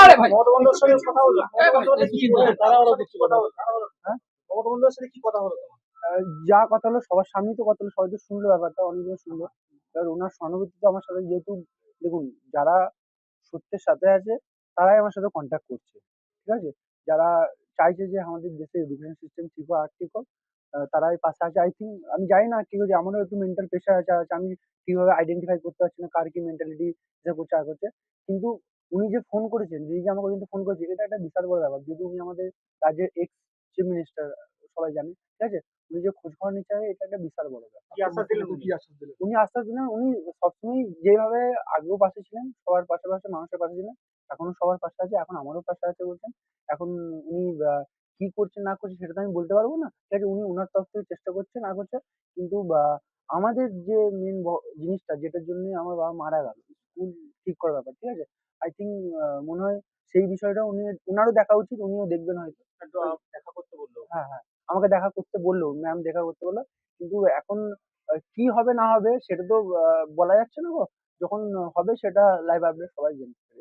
আরে ভাই মমতা বন্দ্যোপাধ্যায়ের সাথে কথা হলো? মমতা বন্দ্যোপাধ্যায় কি বললেন? তারাও কিছু কথা হলো? হ্যাঁ? মমতা বন্দ্যোপাধ্যায়ের সাথে কি কথা হলো তোমার? যা কথা হলো সবার সামনেই তো কথা হলো, সবাই তো শুনলো, ব্যাপারটা অনেকজন শুনলো। এবার ওনার সহানুভূতি তো আমার সাথে, যেহেতু দেখুন, যারা সত্যের সাথে আছে তারাই আমার সাথে কন্ট্যাক্ট করছে, ঠিক আছে? যারা চাইছে যে আমাদের দেশে এডুকেশন সিস্টেম ঠিক হোক, আর ঠিক হোক, তারাই পাশে আছে। আই থিঙ্ক, আমি জানি না কি হয়েছে, আমারও একটু মেন্টাল প্রেশার আছে, আমি ঠিকভাবে আইডেন্টিফাই করতে পারছি না কার কি মেন্টালিটি এটা করছে আর করছে। কিন্তু উনি যে ফোন করেছেন, দিদি যে আমাকে কিন্তু ফোন করেছে, এটা একটা বিশাল বড় ব্যাপার। যেহেতু উনি আমাদের রাজ্যের এক্স চিফ মিনিস্টার, সবাই জানে, ঠিক আছে? উনি যে খোঁজ খবর নিচ্ছে, এটা একটা বিশাল বড় ব্যাপার। কি আশ্বাস দিলেন উনি? উনি আশ্বাস দিলেন, উনি সবসময় যেভাবে আগেও পাশে ছিলেন, সবার পাশে পাশে মানুষের পাশে ছিলেন, এখনো সবার পাশে আছে, এখন আমারও পাশে আছে বলছেন। এখন উনি কি করছেন না করছেন সেটা তো আমি বলতে পারবো না, ঠিক আছে? উনি ওনার তরফ থেকে চেষ্টা করছেন না করছে, কিন্তু আমাদের যে মেন জিনিসটা যেটার জন্য আমার বাবা মারা গেল, স্কুল ঠিক করার ব্যাপার, ঠিক আছে? আই থিঙ্ক মনে হয় সেই বিষয়টা উনারও দেখা উচিত, উনিও দেখবেন হয়তো। একটু দেখা করতে বললো। হ্যাঁ, হ্যাঁ, আমাকে দেখা করতে বললো, ম্যাম দেখা করতে বললো। কিন্তু এখন কি হবে না হবে সেটা তো বলা যাচ্ছে না গো। যখন হবে সেটা লাইভ আপডেট সবাই জানবে।